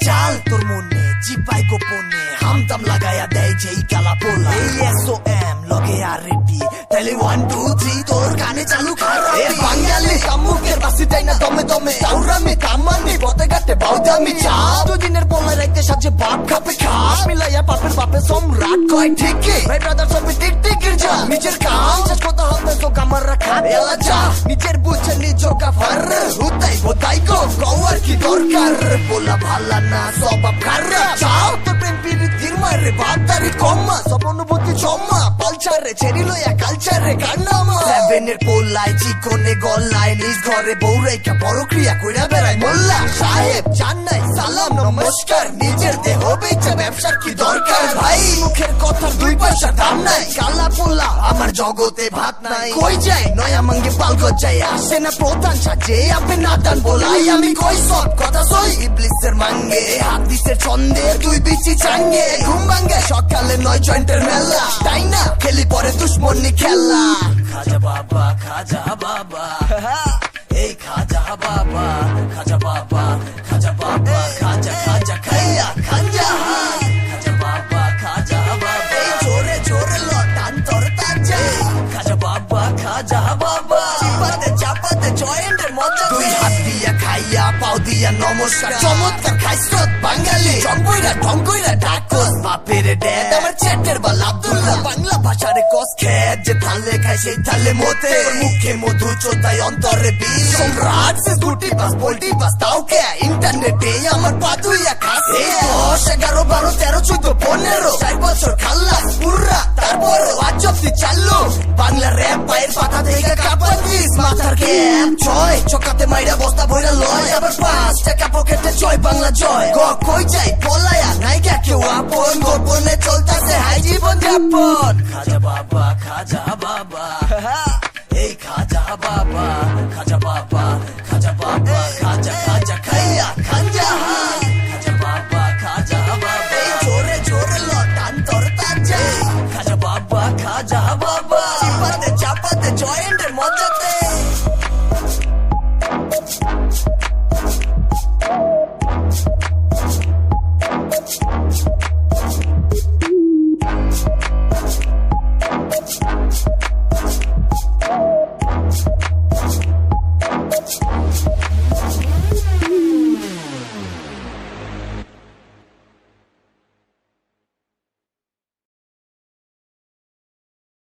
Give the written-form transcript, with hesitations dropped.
চাল তোর মনে চিপাই গোপনে হামতাম লাগায়া দেয় যেই কালা পোলা ASOM লগে আর রেডি তাইলে 1 2 3 তোর কানে চালু খারাপি বাঙালি কামুকের বাসিটাই না দমে দমে তাওরামি কামানি পথে ঘাটে বাউদামি চা দুদিনের পোলা রাইতে সাজে বাপ খাপে খাস মিলাইয়া পাপের বাপে সম্রাট কয় ঠিকই ভাই ব্রাদার সবে টিক টিকের যা নিজের কাম শেষ কথা হবে তো কামার রাখা এলা যা নিজের বুঝে নিজ কাফার হুতাই বোতাই গো কওয়ার কি দরকার বলা ভালা না সবাব খারাপ চাও তো প্রেম পিরিতির মারে বাপদারি কম্মা সব অনুভূতি জম্মা পালচারে ছেড়ি লইয়া কালচারে কান্নামা সেভেনের পোলাই চিকনে গলায় নিজ ঘরে বউ রেখা বড় ক্রিয়া কইরা বেড়ায় মোল্লা সাহেব জানাই সালাম নমস্কার নিজের দেহ বেচে ব্যবসার কি দরকার ভাই মুখের কথা দুই পয়সা দাম নাই কালা পোলা আমার জগতে ভাত নাই কই যায় নয়া মাঙ্গে পাল গজায় আসে না প্রধান সাজে আপনি নাদান বলাই আমি কই সব কথা সই ইবলিসের মাঙ্গে হাদিসের ছন্দে দুই বিচি চাঙ্গে ঘুম ভাঙ্গে সকালে 9 জয়েন্টের মেলা তাই না খেলি পরে দুশ্মনী খেলা খাজা বাবা এই খাজা বাবা খাজা বাবা খাজা বাবা খাজা খাজা খাইয়া খাজা খাজা বাবা এই জোরে জোরে লটান তোর তাজা খাজা বাবা চাপাতে জয়েন্টের মজা দুই হাত দিয়া খাইয়া পাও দিয়া নমস্কার চমৎকার খাইছত বাঙালি ঢঙ্কইরা ডাকস বাপের ড্যাড আমার চ্যাটের বাল আব্দুল্লাহ বাংলা ভাষারে কস খেত যে থালে খাই সেই থালে মতে মুখে মধু চোতাই অন্তরে বিষ সম্রাট সে গুটি বাস পোল্টি বাস তাও কে ইন্টারনেটে আমার পাতুইয়া খাস 10 11 12 13 14 15 4 বছর খাল্লাস পুরা তারপর আজ অব্দি চালু বাংলা র্যাপ পায়ের পাতা থেকে কাপড় দিস মাথার ক্যাপ ছয় চকাতে মাইরা বস্তা ভইরা লয় আবার 5 টাকা পকেটে জয় বাংলা জয় কই যাই পলায়া নাইকা কেউ আপন গোপনে চলতাছে হাই জীবন যাপন খাজা বাবা এই খাজা বাবা খাজা খাইয়া খাজা খাজা বাবা এই জোরে জোরে লটান তোর তাজা খাজা বাবা চাপাতে জয়েন্ট